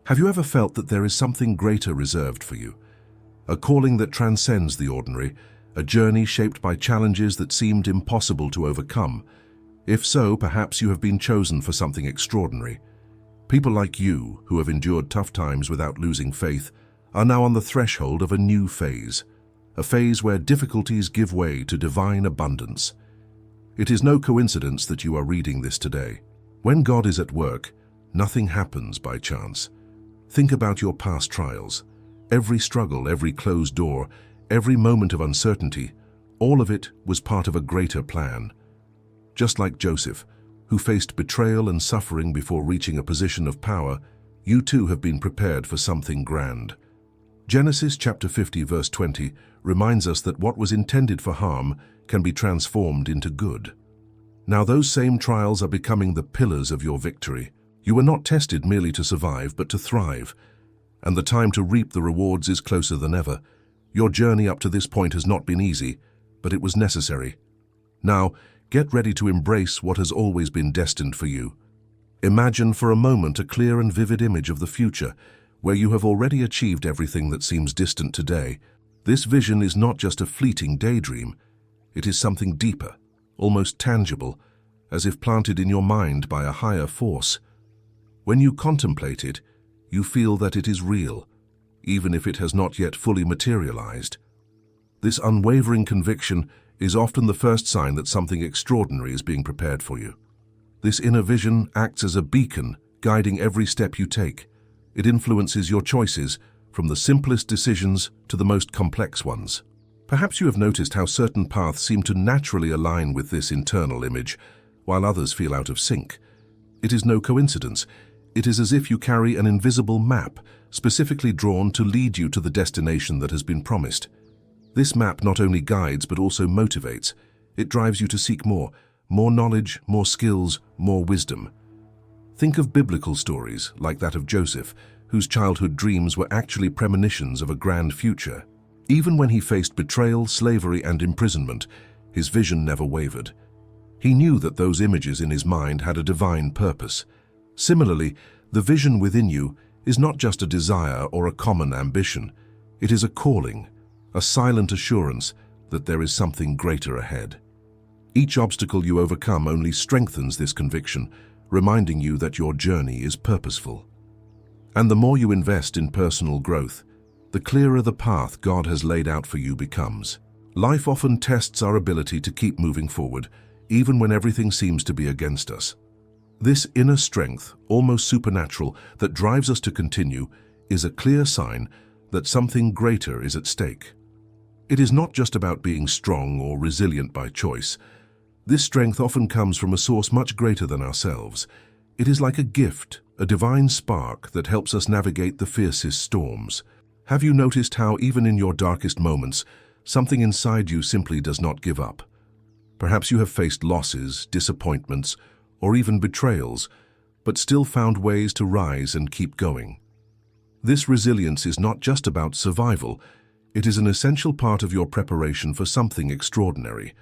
Have you ever felt that there is something greater reserved for you? A calling that transcends the ordinary, a journey shaped by challenges that seemed impossible to overcome? If so, perhaps you have been chosen for something extraordinary. People like you, who have endured tough times without losing faith, are now on the threshold of a new phase, a phase where difficulties give way to divine abundance. It is no coincidence that you are reading this today. When God is at work, nothing happens by chance. Think about your past trials. Every struggle, every closed door, every moment of uncertainty, all of it was part of a greater plan. Just like Joseph, who faced betrayal and suffering before reaching a position of power, you too have been prepared for something grand. Genesis chapter 50 verse 20 reminds us that what was intended for harm can be transformed into good. Now those same trials are becoming the pillars of your victory. You were not tested merely to survive, but to thrive. And the time to reap the rewards is closer than ever. Your journey up to this point has not been easy, but it was necessary. Now, get ready to embrace what has always been destined for you. Imagine for a moment a clear and vivid image of the future, where you have already achieved everything that seems distant today. This vision is not just a fleeting daydream. It is something deeper, almost tangible, as if planted in your mind by a higher force. When you contemplate it, you feel that it is real, even if it has not yet fully materialized. This unwavering conviction is often the first sign that something extraordinary is being prepared for you. This inner vision acts as a beacon, guiding every step you take. It influences your choices, from the simplest decisions to the most complex ones. Perhaps you have noticed how certain paths seem to naturally align with this internal image, while others feel out of sync. It is no coincidence. It is as if you carry an invisible map, specifically drawn to lead you to the destination that has been promised. This map not only guides but also motivates. It drives you to seek more knowledge, more skills, more wisdom. Think of biblical stories like that of Joseph, whose childhood dreams were actually premonitions of a grand future. Even when he faced betrayal, slavery, and imprisonment, his vision never wavered. He knew that those images in his mind had a divine purpose. Similarly, the vision within you is not just a desire or a common ambition. It is a calling, a silent assurance that there is something greater ahead. Each obstacle you overcome only strengthens this conviction, reminding you that your journey is purposeful. And the more you invest in personal growth, the clearer the path God has laid out for you becomes. Life often tests our ability to keep moving forward, even when everything seems to be against us. This inner strength, almost supernatural, that drives us to continue, is a clear sign that something greater is at stake. It is not just about being strong or resilient by choice. This strength often comes from a source much greater than ourselves. It is like a gift, a divine spark that helps us navigate the fiercest storms. Have you noticed how even in your darkest moments, something inside you simply does not give up? Perhaps you have faced losses, disappointments, or even betrayals, but still found ways to rise and keep going. This resilience is not just about survival. It is an essential part of your preparation for something extraordinary.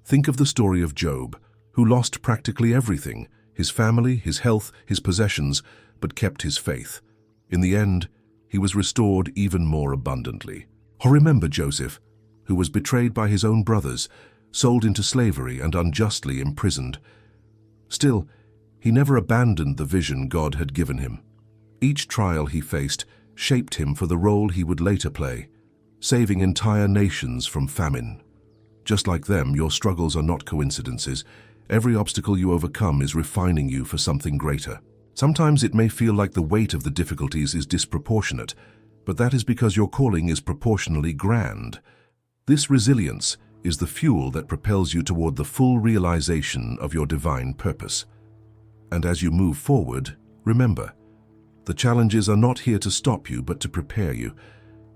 Think of the story of Job, who lost practically everything, his family, his health, his possessions, but kept his faith. In the end, he was restored even more abundantly. Or remember Joseph, who was betrayed by his own brothers, sold into slavery and unjustly imprisoned. Still, he never abandoned the vision God had given him. Each trial he faced shaped him for the role he would later play, saving entire nations from famine. Just like them, your struggles are not coincidences. Every obstacle you overcome is refining you for something greater. Sometimes it may feel like the weight of the difficulties is disproportionate, but that is because your calling is proportionally grand. This resilience is the fuel that propels you toward the full realization of your divine purpose. And as you move forward, remember, the challenges are not here to stop you, but to prepare you.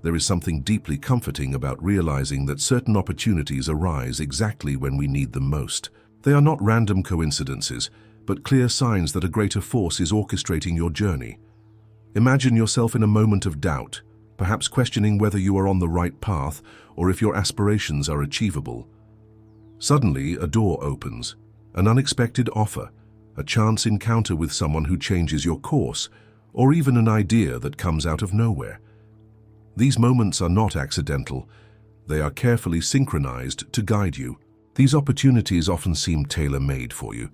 There is something deeply comforting about realizing that certain opportunities arise exactly when we need them most. They are not random coincidences, but clear signs that a greater force is orchestrating your journey. Imagine yourself in a moment of doubt, perhaps questioning whether you are on the right path or if your aspirations are achievable. Suddenly, a door opens, an unexpected offer, a chance encounter with someone who changes your course, or even an idea that comes out of nowhere. These moments are not accidental. They are carefully synchronized to guide you. These opportunities often seem tailor-made for you.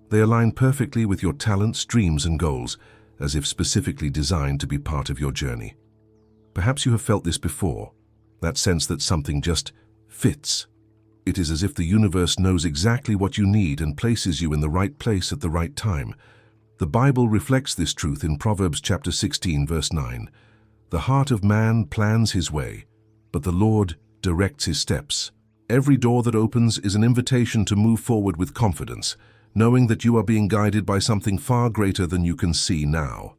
They align perfectly with your talents, dreams, and goals, as if specifically designed to be part of your journey. Perhaps you have felt this before, that sense that something just fits. It is as if the universe knows exactly what you need and places you in the right place at the right time. The Bible reflects this truth in Proverbs chapter 16, verse 9. The heart of man plans his way, but the Lord directs his steps. Every door that opens is an invitation to move forward with confidence, knowing that you are being guided by something far greater than you can see now.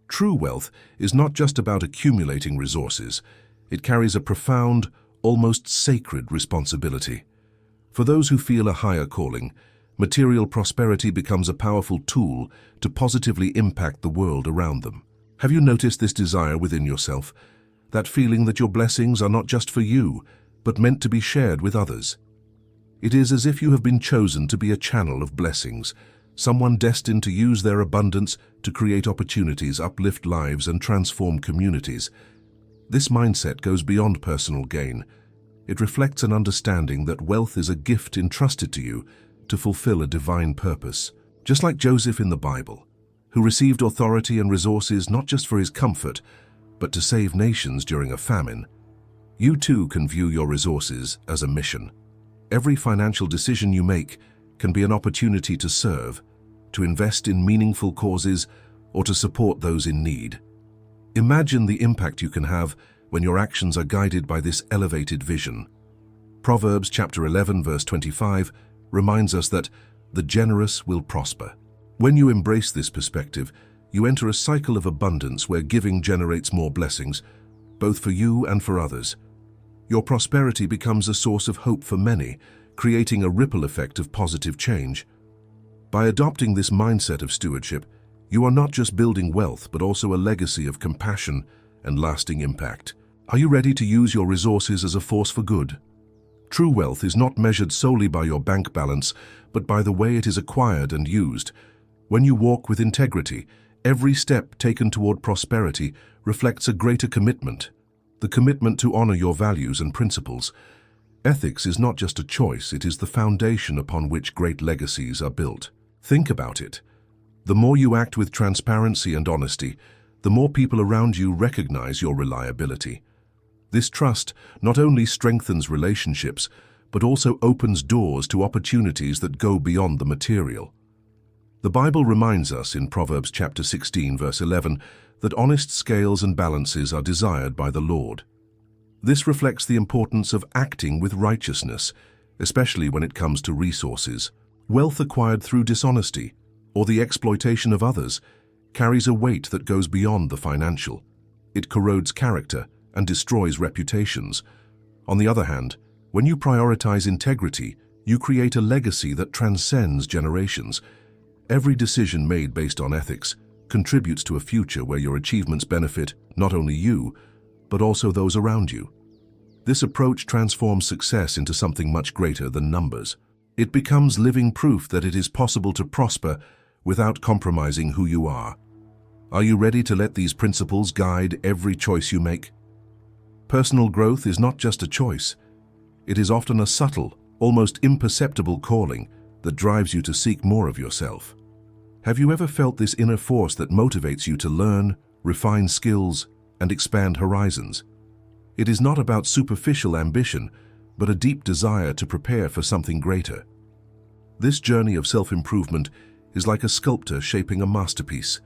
True wealth is not just about accumulating resources. It carries a profound, almost sacred responsibility. For those who feel a higher calling, material prosperity becomes a powerful tool to positively impact the world around them. Have you noticed this desire within yourself? That feeling that your blessings are not just for you, but meant to be shared with others? It is as if you have been chosen to be a channel of blessings, someone destined to use their abundance to create opportunities, uplift lives, and transform communities. This mindset goes beyond personal gain. It reflects an understanding that wealth is a gift entrusted to you to fulfill a divine purpose. Just like Joseph in the Bible, who received authority and resources not just for his comfort, but to save nations during a famine, you too can view your resources as a mission. Every financial decision you make can be an opportunity to serve, to invest in meaningful causes, or to support those in need. Imagine the impact you can have when your actions are guided by this elevated vision. Proverbs chapter 11, verse 25 reminds us that the generous will prosper. When you embrace this perspective, you enter a cycle of abundance where giving generates more blessings, both for you and for others. Your prosperity becomes a source of hope for many, creating a ripple effect of positive change. By adopting this mindset of stewardship, you are not just building wealth, but also a legacy of compassion and lasting impact. Are you ready to use your resources as a force for good? True wealth is not measured solely by your bank balance, but by the way it is acquired and used. When you walk with integrity, every step taken toward prosperity reflects a greater commitment, the commitment to honor your values and principles. Ethics is not just a choice, it is the foundation upon which great legacies are built. Think about it. The more you act with transparency and honesty, the more people around you recognize your reliability. This trust not only strengthens relationships, but also opens doors to opportunities that go beyond the material. The Bible reminds us in Proverbs chapter 16, verse 11, that honest scales and balances are desired by the Lord. This reflects the importance of acting with righteousness, especially when it comes to resources. Wealth acquired through dishonesty or the exploitation of others carries a weight that goes beyond the financial. It corrodes character and destroys reputations. On the other hand, when you prioritize integrity, you create a legacy that transcends generations. Every decision made based on ethics contributes to a future where your achievements benefit not only you, but also those around you. This approach transforms success into something much greater than numbers. It becomes living proof that it is possible to prosper without compromising who you are. Are you ready to let these principles guide every choice you make? Personal growth is not just a choice. It is often a subtle, almost imperceptible calling that drives you to seek more of yourself. Have you ever felt this inner force that motivates you to learn, refine skills, and expand horizons? It is not about superficial ambition, but a deep desire to prepare for something greater. This journey of self-improvement is like a sculptor shaping a masterpiece.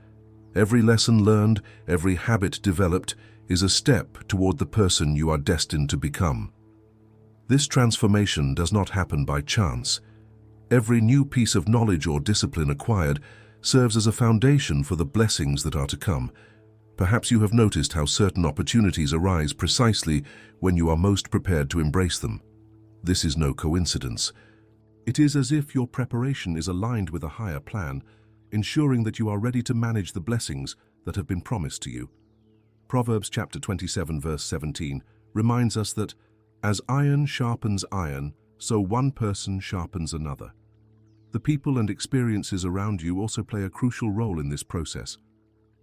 Every lesson learned, every habit developed, is a step toward the person you are destined to become. This transformation does not happen by chance. Every new piece of knowledge or discipline acquired serves as a foundation for the blessings that are to come. Perhaps you have noticed how certain opportunities arise precisely when you are most prepared to embrace them. This is no coincidence. It is as if your preparation is aligned with a higher plan, ensuring that you are ready to manage the blessings that have been promised to you. Proverbs chapter 27, verse 17 reminds us that, as iron sharpens iron, so one person sharpens another. The people and experiences around you also play a crucial role in this process.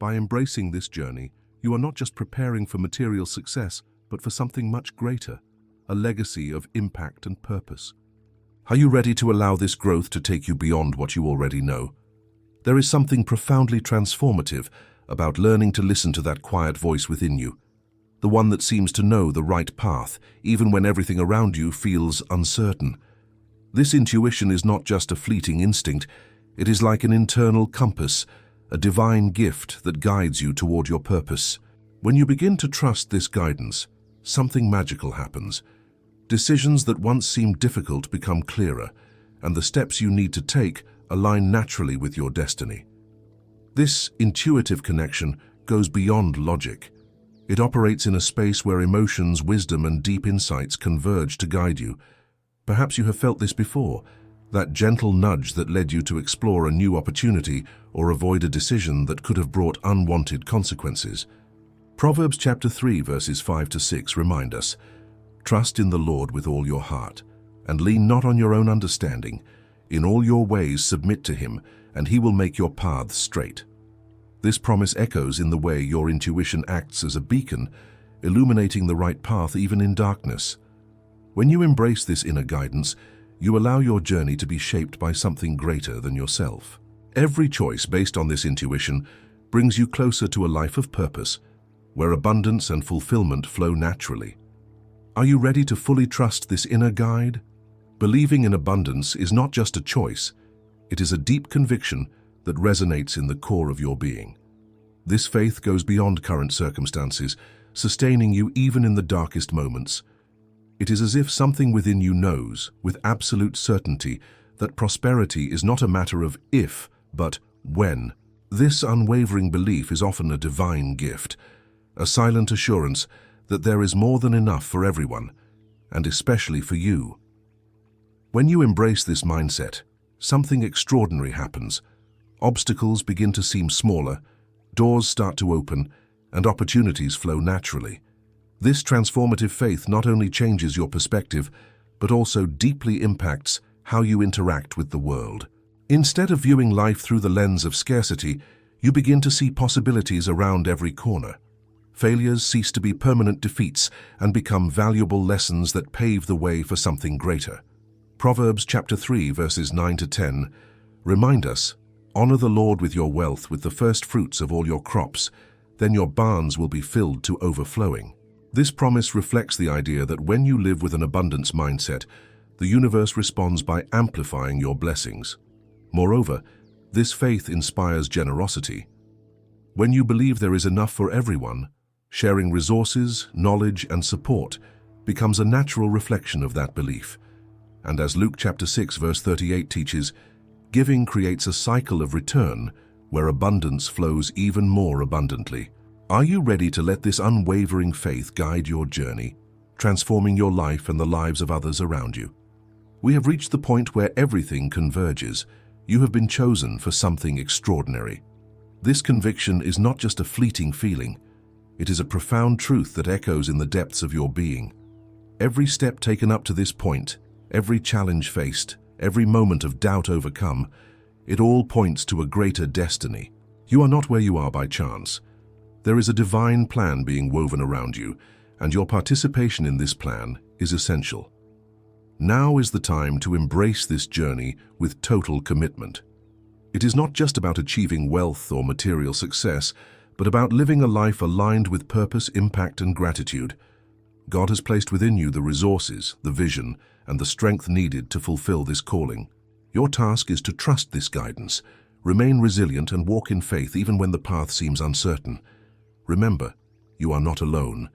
By embracing this journey, you are not just preparing for material success, but for something much greater, a legacy of impact and purpose. Are you ready to allow this growth to take you beyond what you already know? There is something profoundly transformative about learning to listen to that quiet voice within you, the one that seems to know the right path, even when everything around you feels uncertain. This intuition is not just a fleeting instinct, it is like an internal compass, a divine gift that guides you toward your purpose. When you begin to trust this guidance, something magical happens. Decisions that once seemed difficult become clearer, and the steps you need to take align naturally with your destiny. This intuitive connection goes beyond logic. It operates in a space where emotions, wisdom, and deep insights converge to guide you. Perhaps you have felt this before, that gentle nudge that led you to explore a new opportunity or avoid a decision that could have brought unwanted consequences. Proverbs chapter 3 verses 5 to 6 remind us, "Trust in the Lord with all your heart, and lean not on your own understanding. In all your ways submit to him, and he will make your paths straight." This promise echoes in the way your intuition acts as a beacon, illuminating the right path even in darkness. When you embrace this inner guidance, you allow your journey to be shaped by something greater than yourself. Every choice based on this intuition brings you closer to a life of purpose, where abundance and fulfillment flow naturally. Are you ready to fully trust this inner guide? Believing in abundance is not just a choice, it is a deep conviction that resonates in the core of your being. This faith goes beyond current circumstances, sustaining you even in the darkest moments. It is as if something within you knows, with absolute certainty, that prosperity is not a matter of if, but when. This unwavering belief is often a divine gift, a silent assurance that there is more than enough for everyone, and especially for you. When you embrace this mindset, something extraordinary happens. Obstacles begin to seem smaller, doors start to open, and opportunities flow naturally. This transformative faith not only changes your perspective, but also deeply impacts how you interact with the world. Instead of viewing life through the lens of scarcity, you begin to see possibilities around every corner. Failures cease to be permanent defeats and become valuable lessons that pave the way for something greater. Proverbs chapter 3 verses 9 to 10 remind us, "Honor the Lord with your wealth, with the first fruits of all your crops, then your barns will be filled to overflowing." This promise reflects the idea that when you live with an abundance mindset, the universe responds by amplifying your blessings. Moreover, this faith inspires generosity. When you believe there is enough for everyone, sharing resources, knowledge, and support becomes a natural reflection of that belief. And as Luke chapter 6 verse 38 teaches, giving creates a cycle of return where abundance flows even more abundantly. Are you ready to let this unwavering faith guide your journey, transforming your life and the lives of others around you? We have reached the point where everything converges. You have been chosen for something extraordinary. This conviction is not just a fleeting feeling. It is a profound truth that echoes in the depths of your being. Every step taken up to this point, every challenge faced, every moment of doubt overcome, it all points to a greater destiny. You are not where you are by chance. There is a divine plan being woven around you, and your participation in this plan is essential. Now is the time to embrace this journey with total commitment. It is not just about achieving wealth or material success, but about living a life aligned with purpose, impact, and gratitude. God has placed within you the resources, the vision, and the strength needed to fulfill this calling. Your task is to trust this guidance, remain resilient, and walk in faith even when the path seems uncertain. Remember, you are not alone.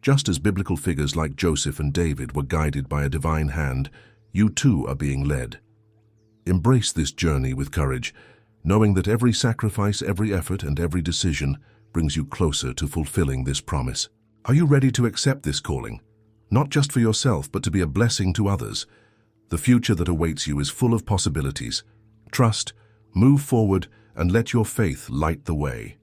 Just as biblical figures like Joseph and David were guided by a divine hand, you too are being led. Embrace this journey with courage, knowing that every sacrifice, every effort, and every decision brings you closer to fulfilling this promise. Are you ready to accept this calling? Not just for yourself, but to be a blessing to others. The future that awaits you is full of possibilities. Trust, move forward, and let your faith light the way.